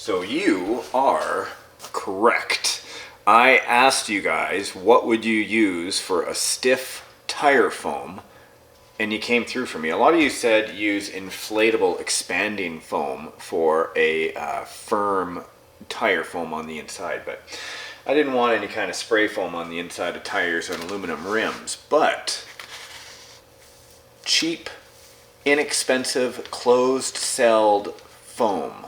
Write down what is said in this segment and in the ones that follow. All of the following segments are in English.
So you are correct. I asked you guys, what would you use for a stiff tire foam? And you came through for me. A lot of you said use inflatable expanding foam for a firm tire foam on the inside, but I didn't want any kind of spray foam on the inside of tires and aluminum rims. But cheap, inexpensive, closed-celled foam.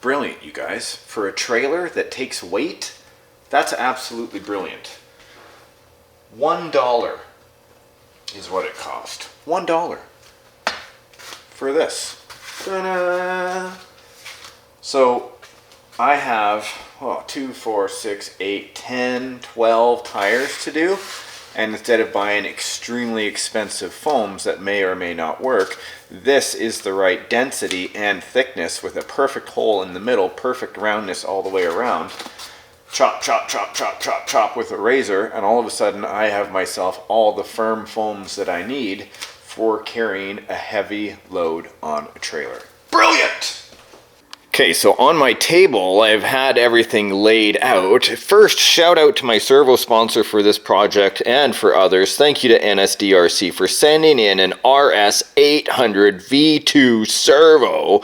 Brilliant, you guys. For a trailer that takes weight, that's absolutely brilliant. $1 is what it cost. $1 for this. Ta-da! So I have 2, 4, 6, 8, 10, 12 tires to do. And instead of buying extremely expensive foams that may or may not work, this is the right density and thickness with a perfect hole in the middle, perfect roundness all the way around. Chop, chop, chop, chop, chop, chop with a razor, and all of a sudden I have myself all the firm foams that I need for carrying a heavy load on a trailer. Brilliant! Okay, so on my table, I've had everything laid out. First, shout out to my Servo sponsor for this project and for others. Thank you to NSDRC for sending in an RS800 V2 Servo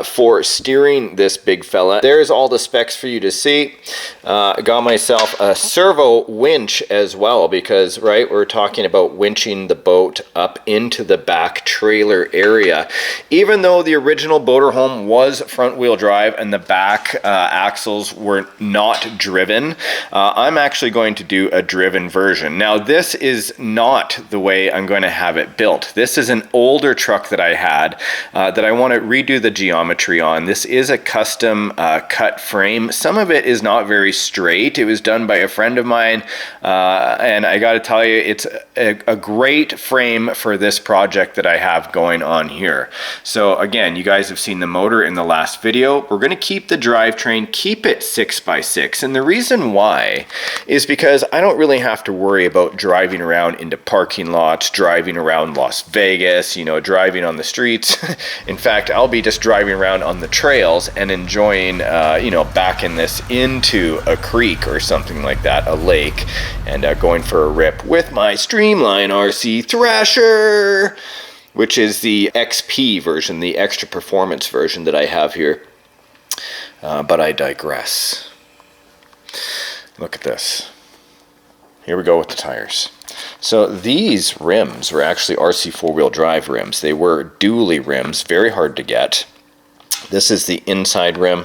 for steering this big fella. There's all the specs for you to see. I got myself a Servo winch as well because, right, we're talking about winching the boat up into the back trailer area. Even though the original Boaterhome was front-wheel drive and the back axles were not driven, I'm actually going to do a driven version. Now this is not the way I'm going to have it built. This is an older truck that I had that I want to redo the geometry on. This is a custom cut frame. Some of it is not very straight. It was done by a friend of mine and I got to tell you, it's a great frame for this project that I have going on here. So again, you guys have seen the motor in the last video. We're going to keep the drivetrain, keep it 6x6. And the reason why is because I don't really have to worry about driving around into parking lots, driving around Las Vegas, you know, driving on the streets. In fact, I'll be just driving around on the trails and enjoying, you know, backing this into a creek or something like that, a lake, and going for a rip with my Streamline RC Thrasher, which is the XP version, the extra performance version that I have here. But I digress. Look at this. Here we go with the tires. So these rims were actually RC four-wheel drive rims. They were dually rims, very hard to get. This is the inside rim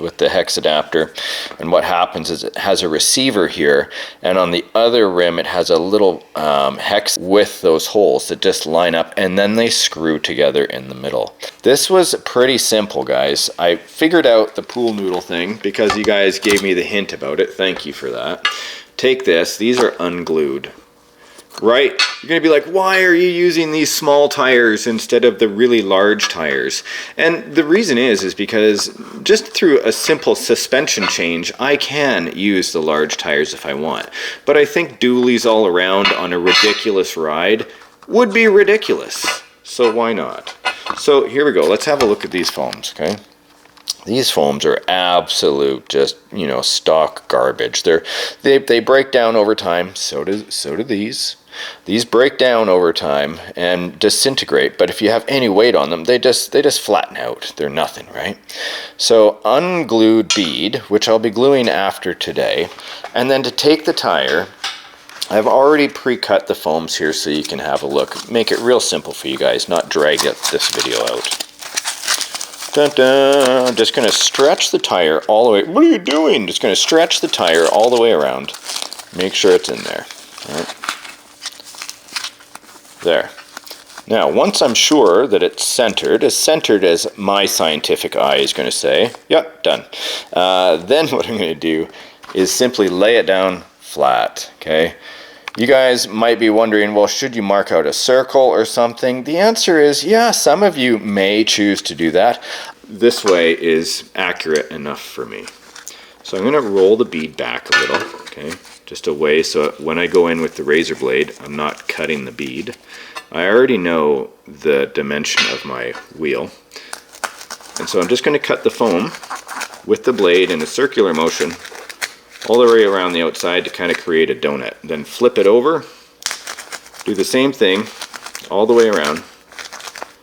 with the hex adapter, and what happens is it has a receiver here, and on the other rim it has a little hex with those holes that just line up and then they screw together in the middle. This was pretty simple, guys. I figured out the pool noodle thing because you guys gave me the hint about it. Thank you for that. Take this. These are unglued. Right? You're going to be like, why are you using these small tires instead of the really large tires? And the reason is because just through a simple suspension change, I can use the large tires if I want. But I think dualies all around on a ridiculous ride would be ridiculous. So why not? So here we go. Let's have a look at these foams, okay? These foams are absolute, just, you know, stock garbage. They break down over time. So do these. These break down over time and disintegrate, but if you have any weight on them, they just flatten out. They're nothing, right? So unglued bead, which I'll be gluing after today, and then to take the tire, I've already pre-cut the foams here so you can have a look. Make it real simple for you guys, not drag this video out. Dun-dun. I'm just going to stretch the tire all the way. What are you doing? Just going to stretch the tire all the way around. Make sure it's in there. All right. There. Now, once I'm sure that it's centered as my scientific eye is going to say, yep, done. Then what I'm going to do is simply lay it down flat, okay? You guys might be wondering, well, should you mark out a circle or something? The answer is, yeah, some of you may choose to do that. This way is accurate enough for me. So I'm going to roll the bead back a little, okay? Just a way so when I go in with the razor blade, I'm not cutting the bead. I already know the dimension of my wheel. And so I'm just going to cut the foam with the blade in a circular motion all the way around the outside to kind of create a donut. Then flip it over, do the same thing all the way around,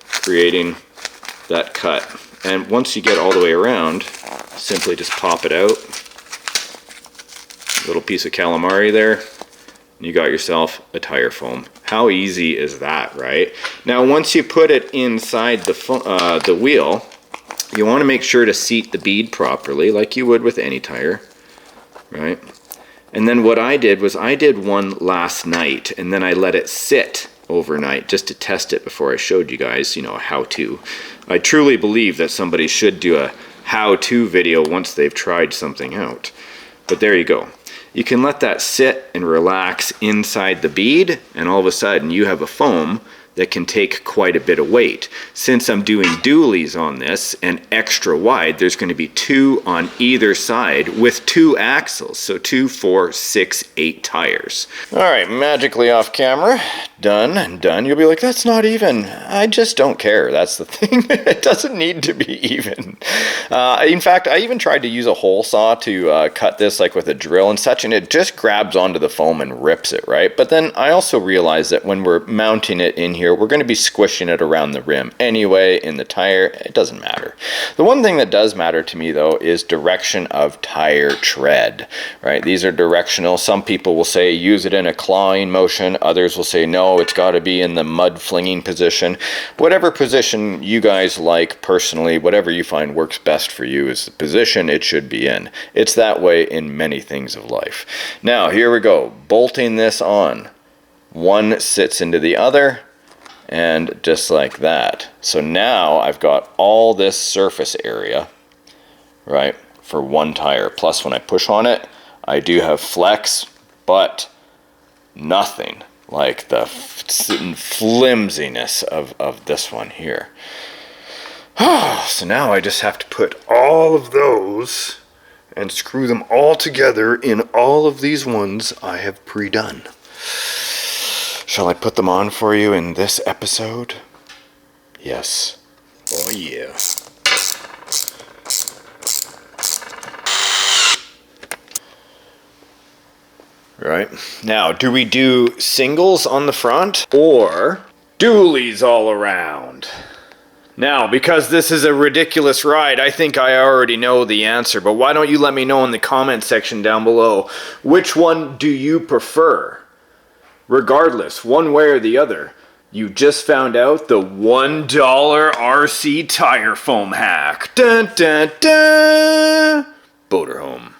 creating that cut. And once you get all the way around, simply just pop it out. Little piece of calamari there, and you got yourself a tire foam. How easy is that, right? Now once you put it inside the wheel, you want to make sure to seat the bead properly, like you would with any tire, right? And then what I did was I did one last night, and then I let it sit overnight just to test it before I showed you guys, you know, a how-to. I truly believe that somebody should do a how-to video once they've tried something out. But there you go. You can let that sit and relax inside the bead, and all of a sudden you have a foam that can take quite a bit of weight. Since I'm doing dualies on this and extra wide, there's going to be 2 on either side with 2 axles. So 2, 4, 6, 8 tires. All right, magically off camera. Done and done. You'll be like, that's not even. I just don't care. That's the thing. It doesn't need to be even. In fact, I even tried to use a hole saw to cut this like with a drill and such, and it just grabs onto the foam and rips it, right? But then I also realized that when we're mounting it in here, we're going to be squishing it around the rim anyway in the tire. It doesn't matter. The one thing that does matter to me though is direction of tire tread, right? These are directional. Some people will say use it in a clawing motion. Others will say no, it's got to be in the mud flinging position. Whatever position you guys like personally, whatever you find works best for you is the position it should be in. It's that way in many things of life. Now here we go, bolting this on. One sits into the other, and just like that. So now I've got all this surface area, right, for one tire. Plus when I push on it, I do have flex, but nothing like the flimsiness of this one here. So now I just have to put all of those and screw them all together in all of these ones I have pre-done. Shall I put them on for you in this episode? Yes. Oh yeah. Right. Now, do we do singles on the front or dualies all around? Now, because this is a ridiculous ride, I think I already know the answer, but why don't you let me know in the comment section down below, which one do you prefer? Regardless, one way or the other, you just found out the $1 RC tire foam hack. Dun, dun, dun. BOATERHOME.